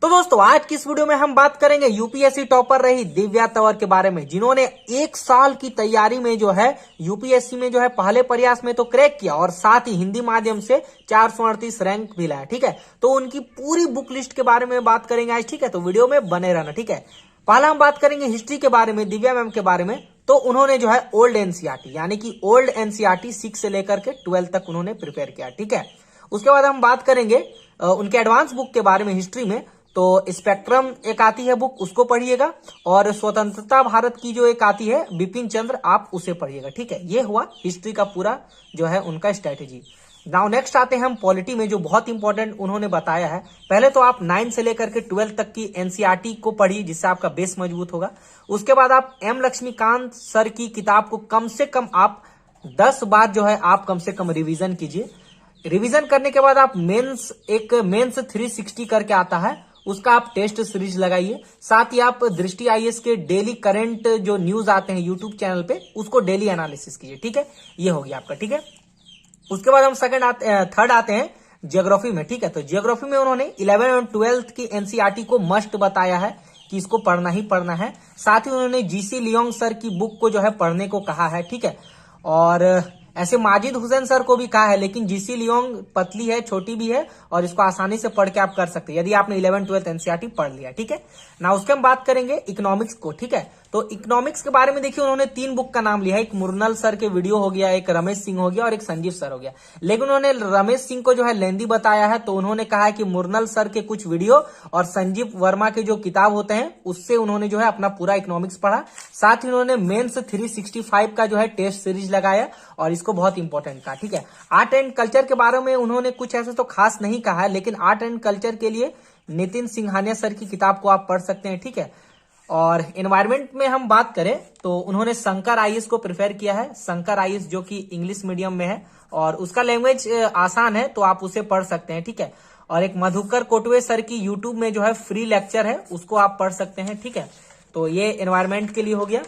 तो दोस्तों आज की इस वीडियो में हम बात करेंगे यूपीएससी टॉपर रही दिव्या तंवर के बारे में, जिन्होंने एक साल की तैयारी में जो है यूपीएससी में जो है पहले प्रयास में तो क्रैक किया और साथ ही हिंदी माध्यम से 438 रैंक भी लाया। ठीक है, तो उनकी पूरी बुक लिस्ट के बारे में बात करेंगे आज। ठीक है, तो वीडियो में बने रहना। ठीक है, पहला हम बात करेंगे हिस्ट्री के बारे में, दिव्या मैम के बारे में। तो उन्होंने जो है ओल्ड एनसीईआरटी यानी कि ओल्ड एनसीईआरटी 6 से लेकर के 12 तक उन्होंने प्रिपेयर किया। ठीक है, उसके बाद हम बात करेंगे उनके एडवांस बुक के बारे में हिस्ट्री में। तो स्पेक्ट्रम एक आती है बुक, उसको पढ़िएगा, और स्वतंत्रता भारत की जो एक आती है बिपिन चंद्र, आप उसे पढ़िएगा। ठीक है, ये हुआ हिस्ट्री का पूरा जो है उनका स्ट्रेटेजी। नाउ नेक्स्ट आते हैं हम पॉलिटी में, जो बहुत इंपॉर्टेंट उन्होंने बताया है। पहले तो आप 9 से लेकर के 12 तक की एनसीईआरटी को पढ़िए, जिससे आपका बेस मजबूत होगा। उसके बाद आप एम लक्ष्मीकांत सर की किताब को कम से कम आप 10 बार जो है आप कम से कम रिवीजन कीजिए। रिवीजन करने के बाद आप मेंस 360 करके आता है, उसका आप टेस्ट सीरीज लगाइए। साथ ही आप दृष्टि आईएएस के डेली करंट जो न्यूज आते हैं यूट्यूब चैनल पे, उसको डेली एनालिसिस कीजिए। ठीक है, ये हो गया आपका। ठीक है, उसके बाद हम थर्ड आते हैं ज्योग्राफी में। ठीक है, तो ज्योग्राफी में उन्होंने 11 और 12 की एनसीईआरटी को मस्ट बताया है कि इसको पढ़ना ही पढ़ना है। साथ ही उन्होंने जीसी लियोंग सर की बुक को जो है पढ़ने को कहा है। ठीक है, और ऐसे माजिद हुसैन सर को भी कहा है, लेकिन जीसी लियोंग पतली है, छोटी भी है, और इसको आसानी से पढ़ के आप कर सकते हैं यदि आपने 11-12 एनसीईआरटी पढ़ लिया। ठीक है ना, उसके हम बात करेंगे इकोनॉमिक्स को। ठीक है, तो इकोनॉमिक्स के बारे में देखिए, उन्होंने 3 बुक का नाम लिया है। एक मुरनल सर के वीडियो हो गया, एक रमेश सिंह हो गया, और एक संजीव सर हो गया। लेकिन उन्होंने रमेश सिंह को जो है लेंदी बताया है, तो उन्होंने कहा है कि मुरनल सर के कुछ वीडियो और संजीव वर्मा के जो किताब होते हैं उससे उन्होंने जो है अपना पूरा इकोनॉमिक्स पढ़ा। साथ ही उन्होंने मेंस 365 का जो है टेस्ट सीरीज लगाया, और इसको बहुत इंपॉर्टेंट कहा। ठीक है, आर्ट एंड कल्चर के बारे में उन्होंने कुछ ऐसे तो खास नहीं कहा है, लेकिन आर्ट एंड कल्चर के लिए नितिन सिंघानिया सर की किताब को आप पढ़ सकते हैं। ठीक है, और एनवायरमेंट में हम बात करें तो उन्होंने शंकर आईएएस को प्रेफर किया है। शंकर आईएएस जो कि इंग्लिश मीडियम में है और उसका लैंग्वेज आसान है, तो आप उसे पढ़ सकते हैं। ठीक है, और एक मधुकर कोटवे सर की यूट्यूब में जो है फ्री लेक्चर है, उसको आप पढ़ सकते हैं। ठीक है, तो ये एनवायरमेंट के लिए हो गया।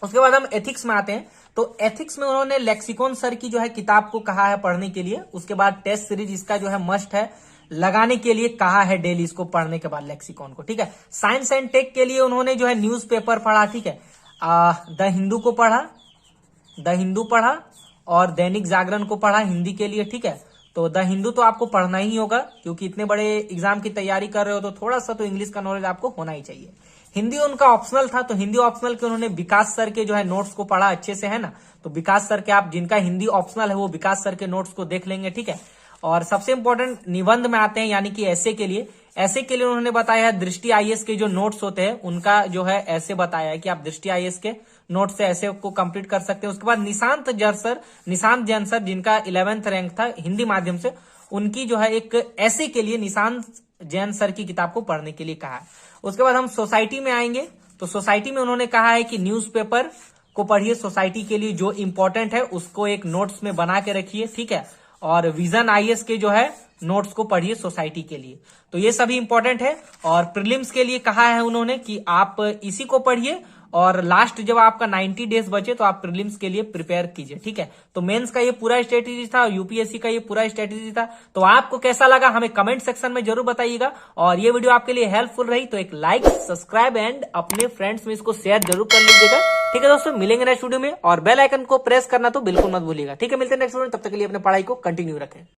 उसके बाद हम एथिक्स में आते हैं, तो एथिक्स में उन्होंने लेक्सिकॉन सर की जो है किताब को कहा है पढ़ने के लिए। उसके बाद टेस्ट सीरीज इसका जो है मस्ट है लगाने के लिए कहा है डेली, इसको पढ़ने के बाद लेक्सिकॉन को। ठीक है, साइंस एंड टेक के लिए उन्होंने जो है न्यूज़पेपर पढ़ा। ठीक है, द हिंदू को पढ़ा, द हिंदू पढ़ा, और दैनिक जागरण को पढ़ा हिंदी के लिए। ठीक है, तो द हिंदू तो आपको पढ़ना ही होगा, क्योंकि इतने बड़े एग्जाम की तैयारी कर रहे हो तो थोड़ा सा तो इंग्लिश का नॉलेज आपको होना ही चाहिए। हिंदी उनका ऑप्शनल था, तो हिंदी ऑप्शनल के उन्होंने विकास सर के जो है नोट्स को पढ़ा अच्छे से, है ना। तो विकास सर के, आप जिनका हिंदी ऑप्शनल है वो विकास सर के नोट्स को देख लेंगे। ठीक है, और सबसे इंपॉर्टेंट निबंध में आते हैं, यानी कि ऐसे के लिए। ऐसे के लिए उन्होंने बताया है दृष्टि आईएएस के जो नोट्स होते हैं उनका जो है ऐसे बताया है कि आप दृष्टि आईएएस के नोट से ऐसे को कंप्लीट कर सकते हैं। उसके बाद निशांत जैन सर जिनका 11th रैंक था हिंदी माध्यम से, उनकी जो है एक ऐसे के लिए निशांत जैन सर की किताब को पढ़ने के लिए कहा है। उसके बाद हम सोसाइटी में आएंगे, तो सोसाइटी में उन्होंने कहा है कि न्यूज़पेपर को पढ़िए, सोसाइटी के लिए जो इंपॉर्टेंट है उसको एक नोट्स में बना के रखिए। ठीक है, और विजन आईएएस के जो है नोट्स को पढ़िए सोसाइटी के लिए। तो ये सभी इंपॉर्टेंट है। और प्रीलिम्स के लिए कहा है उन्होंने कि आप इसी को पढ़िए, और लास्ट जब आपका 90 डेज बचे तो आप प्रीलिम्स के लिए प्रिपेयर कीजिए। ठीक है, तो मेंस का ये पूरा स्ट्रेटेजी था और यूपीएससी का ये पूरा स्ट्रेटेजी था। तो आपको कैसा लगा हमें कमेंट सेक्शन में जरूर बताइएगा, और ये वीडियो आपके लिए हेल्पफुल रही तो एक लाइक, सब्सक्राइब एंड अपने फ्रेंड्स में इसको शेयर जरूर कर लीजिएगा। ठीक है दोस्तों, मिलेंगे नेक्स्ट वीडियो में, और बेल आइकन को प्रेस करना तो बिल्कुल मत भूलिएगा। ठीक है, मिलते हैं नेक्स्ट वीडियो में, तब तक के लिए अपने पढ़ाई को कंटिन्यू रखें।